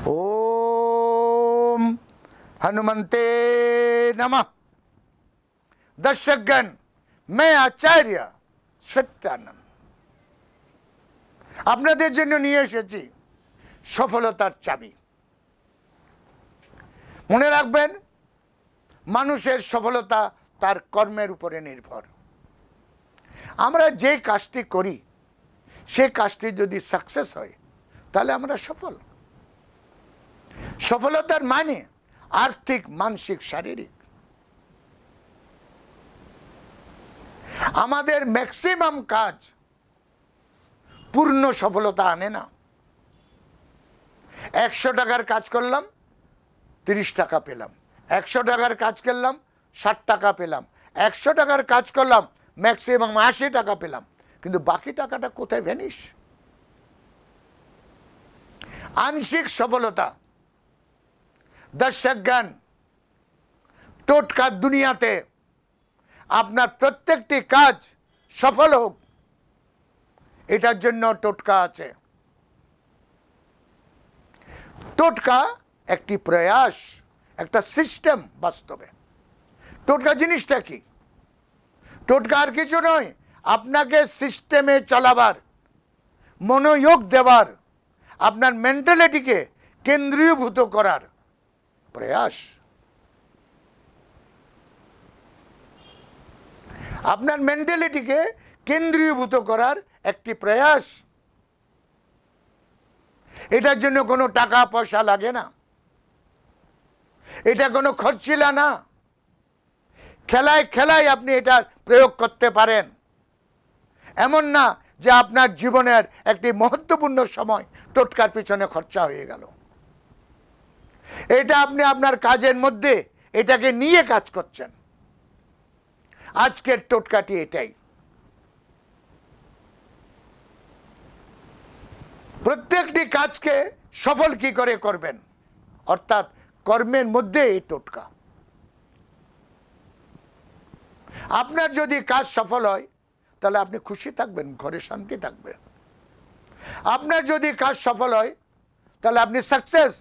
ओम हनुमंते नमः। दर्शकगण, मैं आचार्य सत्यानंद আপনাদের জন্য নিয়ে এসেছি সফলতার চাবি। মনে রাখবেন, মানুষের সফলতা তার কর্মের উপরে নির্ভর। আমরা যে কাজটি করি সেই কাজটি যদি সাকসেস হয় তাহলে আমরা সফল। সফলতার মানে আর্থিক, মানসিক, শারীরিক। আমাদের ম্যাক্সিমাম কাজ পূর্ণ সফলতা আনে না। 100 টাকার কাজ করলাম, 30 টাকা পেলাম। 100 টাকার কাজ করলাম, 60 টাকা পেলাম। 100 টাকার কাজ করলাম, ম্যাক্সিমাম 80 টাকা পেলাম, কিন্তু বাকি টাকাটা কোথায় ভ্যানিশ? আংশিক সফলতা। দর্শকগণ, টোটকার দুনিয়াতে আপনার প্রত্যেকটি কাজ সফল হোক, এটার জন্য টোটকা আছে। টোটকা একটি প্রয়াস, একটা সিস্টেম। বাস্তবে টোটকা জিনিসটা কি? টোটকা আর কিছু নয়, আপনাকে সিস্টেমে চলাবার, মনোযোগ দেওয়ার, আপনার মেন্টালিটিকে কেন্দ্রীভূত করার প্রয়াস। আপনার মেন্টালিটিকে কেন্দ্রীভূত করার একটি প্রয়াস। এটার জন্য কোনো টাকা পয়সা লাগে না, এটা কোনো খরচিলা না। খেলায় খেলায় আপনি এটার প্রয়োগ করতে পারেন। এমন না যে আপনার জীবনের একটি মহত্বপূর্ণ সময় টোটকার পিছনে খরচা হয়ে গেল। এটা আপনি আপনার কাজের মধ্যে এটাকে নিয়ে কাজ করছেন। আজকের টোটকাটি এটাই। প্রত্যেকটি কাজকে সফল কি করে করবেন, অর্থাৎ কর্মের মধ্যে এই টোটকা। আপনার যদি কাজ সফল হয় তাহলে আপনি খুশি থাকবেন, ঘরে শান্তি থাকবে। আপনার যদি কাজ সফল হয় তাহলে আপনি সাকসেস,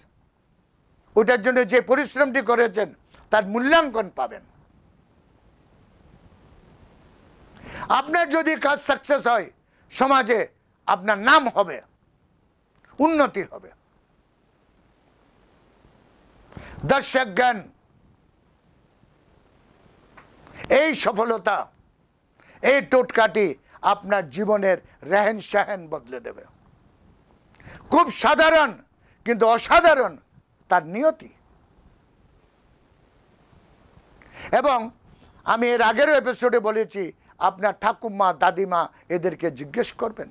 ওটার জন্য যে পরিশ্রমটি করেছেন তার মূল্যাঙ্কন পাবেন। আপনার যদি কাজ সাকসেস হয়, সমাজে আপনার নাম হবে, উন্নতি হবে। দর্শকগণ, এই সফলতা, এই টোটকাটি আপনার জীবনের রেহেন সেহেন বদলে দেবে। খুব সাধারণ কিন্তু অসাধারণ তার নিয়তি। এবং আমি এর আগেরও এপিসোডে বলেছি, আপনার ঠাকুমা, দাদিমা এদেরকে জিজ্ঞেস করবেন।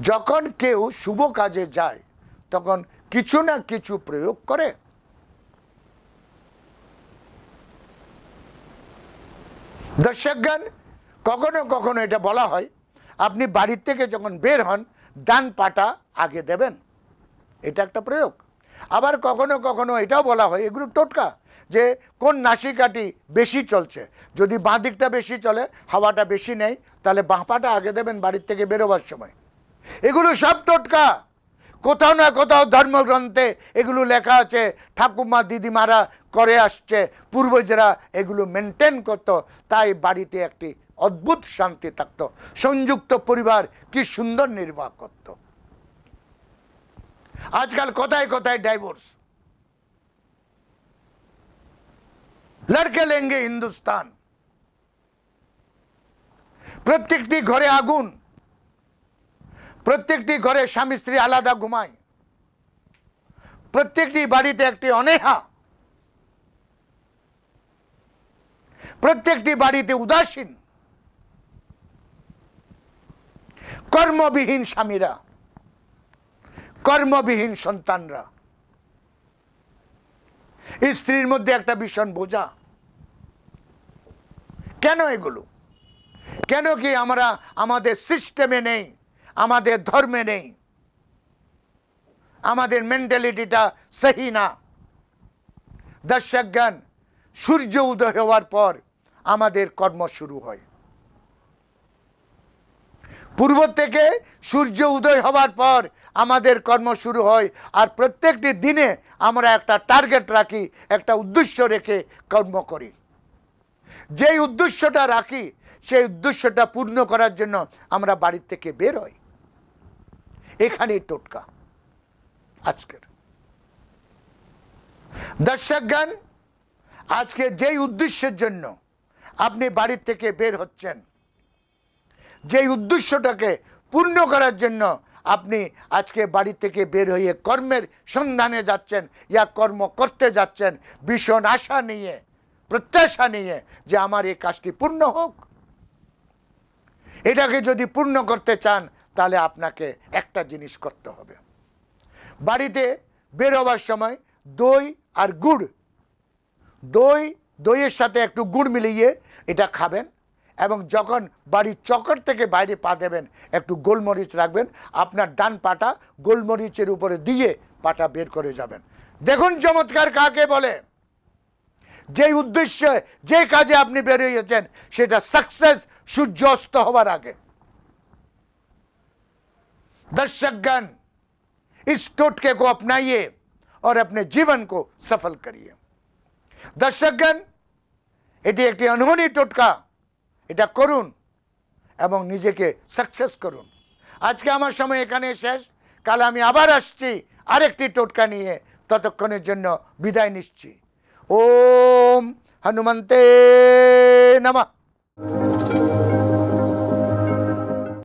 যখন কেউ শুভ কাজে যায় তখন কিছু না কিছু প্রয়োগ করে। দর্শকগণ, কখনো কখনো এটা বলা হয়, আপনি বাড়ির থেকে যখন বের হন ডান পাটা আগে দেবেন, এটা একটা প্রয়োগ। আবার কখনো কখনো এটাও বলা হয়, এগুলো টোটকা, যে কোন নাসিকাটি বেশি চলছে। যদি বাঁ দিকটা বেশি চলে, হাওয়াটা বেশি নেই, তাহলে বাঁ পাটা আগে দেবেন বাড়ির থেকে বেরোবার সময়। এগুলো সব টোটকা। কোথাও না কোথাও ধর্মগ্রন্থে এগুলো লেখা আছে। ঠাকুমা, দিদিমারা করে আসছে, পূর্বজরা এগুলো মেনটেন করত, তাই বাড়িতে একটি অদ্ভুত শান্তি থাকত। সংযুক্ত পরিবার কি সুন্দর নির্বাহ করত। আজকাল কোথায় কোথায় ডাইভোর্স। লড়কে লেঙ্গে হিন্দুস্তান। প্রত্যেকটি ঘরে আগুন, প্রত্যেকটি ঘরে স্বামী স্ত্রী আলাদা ঘুমায়, প্রত্যেকটি বাড়িতে একটি অনীহা, প্রত্যেকটি বাড়িতে উদাসীন, কর্মবিহীন স্বামীরা, কর্মবিহীন সন্তানরা, স্ত্রীর মধ্যে একটা ভীষণ বোঝা। কেন এগুলো? কেন কি আমরা আমাদের সিস্টেমে নেই, আমাদের ধর্মে নেই, আমাদের মেন্টালিটিটা সহি না। দর্শকগণ, সূর্য উদয় হওয়ার পর আমাদের কর্ম শুরু হয়। পূর্ব থেকে সূর্য উদয় হওয়ার পর আমাদের কর্ম শুরু হয়। আর প্রত্যেকটি দিনে আমরা একটা টার্গেট রাখি, একটা উদ্দেশ্য রেখে কর্ম করি। যেই উদ্দেশ্যটা রাখি সেই উদ্দেশ্যটা পূর্ণ করার জন্য আমরা বাড়ির থেকে বের হই। এখানেই টোটকা আজকের। দর্শকগণ, আজকে যেই উদ্দেশ্যের জন্য আপনি বাড়ির থেকে বের হচ্ছেন, যেই উদ্দেশ্যটাকে পূর্ণ করার জন্য আপনি আজকে বাড়ি থেকে বের হয়ে কর্মের সন্ধানে যাচ্ছেন, ইয়া কর্ম করতে যাচ্ছেন ভীষণ আশা নিয়ে, প্রত্যাশা নিয়ে যে আমার এই কাজটি পূর্ণ হোক। এটাকে যদি পূর্ণ করতে চান তাহলে আপনাকে একটা জিনিস করতে হবে। বাড়িতে বের হওয়ার সময় দই আর গুড়, দইয়ের সাথে একটু গুড় মিলিয়ে এটা খাবেন। এবং যখন বাড়ির চকর থেকে বাইরে পা দেবেন একটু গোলমরিচ রাখবেন, আপনার ডান পাটা গোলমরিচের উপরে দিয়ে পাটা বের করে যাবেন। দেখুন চমৎকার কাকে বলে। যেই উদ্দেশ্যে যে কাজে আপনি বের হয়েছেন সেটা সাকসেস সূর্য অস্ত হওয়ার আগে। दर्शकगण, इस टोटके को अपनाइए और अपने जीवन को सफल करिए। दर्शकगण, এটি একটি অনুমানী টোটকা, এটা করুন এবং নিজেকে সাকসেস করুন। আজকে আমার সময় এখানে শেষ, কাল আমি আবার আসছি আরেকটি টোটকা নিয়ে। ততক্ষণের জন্য বিদায় নিচ্ছি। ওম হনুমন্তে নমঃ।